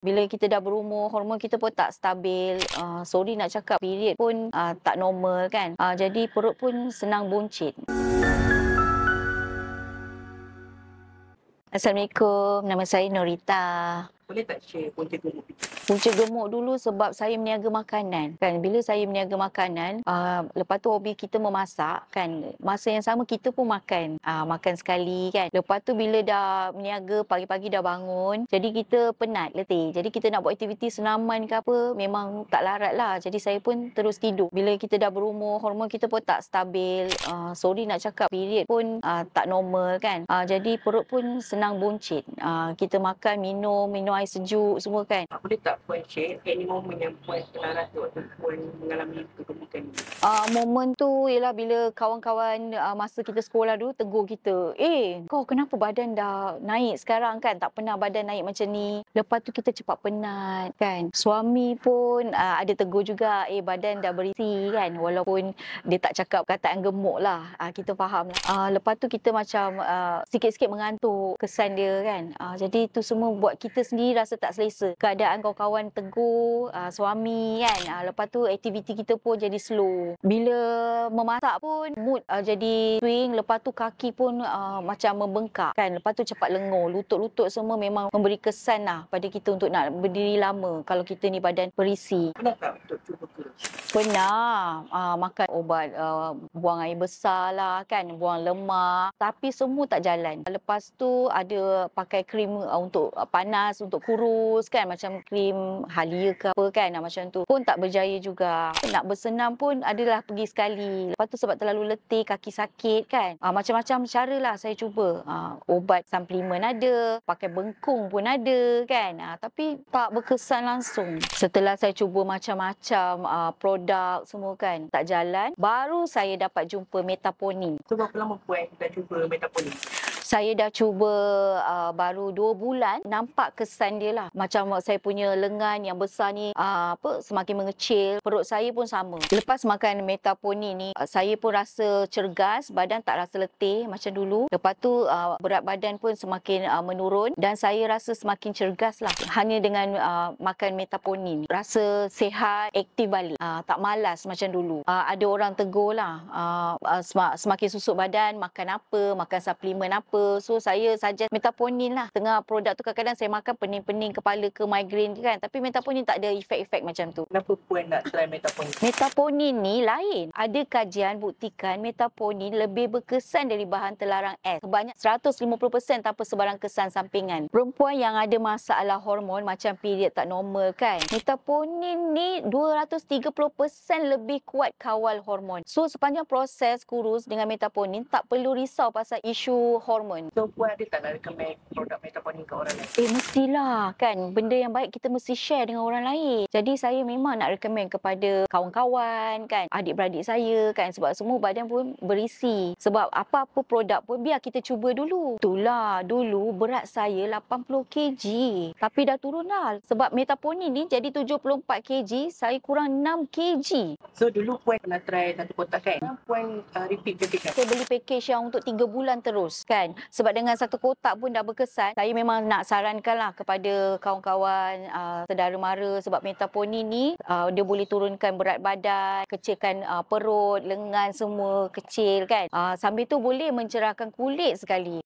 Bila kita dah berumur, hormon kita pun tak stabil. Sorry nak cakap, period pun tak normal kan. Jadi perut pun senang buncit. Assalamualaikum, nama saya Norita. Boleh tak share punca gemuk? Punca gemuk dulu sebab saya meniaga makanan kan. Bila saya meniaga makanan, lepas tu hobi kita memasak kan. Masa yang sama kita pun makan. Makan sekali kan. Lepas tu bila dah meniaga, pagi-pagi dah bangun, jadi kita penat, letih. Jadi kita nak buat aktiviti senaman ke apa, memang tak larat lah. Jadi saya pun terus tidur. Bila kita dah berumur, hormon kita pun tak stabil. Sorry nak cakap, period pun tak normal kan. Jadi perut pun senang buncit. Kita makan, minum air sejuk semua kan. Boleh tak puan share any moment yang puan terlarat waktu puan mengalami kegemukan ni? Momen tu ialah bila kawan-kawan masa kita sekolah dulu tegur kita, kau kenapa badan dah naik sekarang kan, tak pernah badan naik macam ni. Lepas tu kita cepat penat kan. Suami pun ada tegur juga, badan dah berisi kan, walaupun dia tak cakap kataan gemuk lah, kita faham lah. Lepas tu kita macam sikit-sikit mengantuk kesan dia kan. Jadi tu semua buat kita sendiri rasa tak selesa. Keadaan kawan-kawan tegur, suami kan. Lepas tu aktiviti kita pun jadi slow. Bila memasak pun mood jadi swing. Lepas tu kaki pun macam membengkak kan. Lepas tu cepat lengur. Lutut-lutut semua memang memberi kesan lah pada kita untuk nak berdiri lama kalau kita ni badan berisi. Pernah tak untuk cuba ke? Pernah makan obat buang air besar lah kan, buang lemak, tapi semua tak jalan. Lepas tu ada pakai krim untuk panas, untuk kurus kan, macam krim Halia ke apa kan, macam tu pun tak berjaya juga. Nak bersenam pun adalah pergi sekali. Lepas tu sebab terlalu letih, kaki sakit kan. Macam-macam cara lah saya cuba. Obat suplemen ada, pakai bengkung pun ada kan. Tapi tak berkesan langsung. Setelah saya cuba macam-macam produk semua kan, tak jalan, baru saya dapat jumpa Metaponin. So berapa lama puan dah cuba Metaponin? Saya dah cuba baru 2 bulan, nampak kesan dia lah. Macam saya punya lengan yang besar ni semakin mengecil, perut saya pun sama. Lepas makan Metaponin ni, saya pun rasa cergas, badan tak rasa letih macam dulu. Lepas tu berat badan pun semakin menurun dan saya rasa semakin cergas lah. Hanya dengan makan Metaponin, rasa sihat, aktif balik, tak malas macam dulu. Ada orang tegur lah, semakin susut badan, makan apa, makan suplemen apa. So saya suggest Metaponin lah. Tengah produk tu kadang-kadang saya makan pening-pening kepala ke migraine kan, tapi Metaponin tak ada efek-efek macam tu. Kenapa puan nak try Metaponin? Metaponin ni lain. Ada kajian buktikan Metaponin lebih berkesan dari bahan terlarang S sebanyak 150% tanpa sebarang kesan sampingan. Perempuan yang ada masalah hormon macam period tak normal kan, Metaponin ni 230% lebih kuat kawal hormon. So sepanjang proses kurus dengan Metaponin tak perlu risau pasal isu hormon. So puan ada tak nak recommend produk Metaponin ke orang lain? Mestilah kan, benda yang baik kita mesti share dengan orang lain. Jadi saya memang nak recommend kepada kawan-kawan kan, adik-beradik saya kan, sebab semua badan pun berisi. Sebab apa-apa produk pun biar kita cuba dulu. Itulah, dulu berat saya 80 kg, tapi dah turun dah. Sebab Metaponin ni jadi 74 kg, saya kurang 6 kg. So dulu puan pernah try satu kotak kan? Puan repeat package kan? Saya beli package yang untuk 3 bulan terus kan. Sebab dengan satu kotak pun dah berkesan. Saya memang nak sarankan lah kepada kawan-kawan saudara mara, sebab Metaponin ni dia boleh turunkan berat badan, kecilkan perut, lengan semua kecil kan. Sambil tu boleh mencerahkan kulit sekali.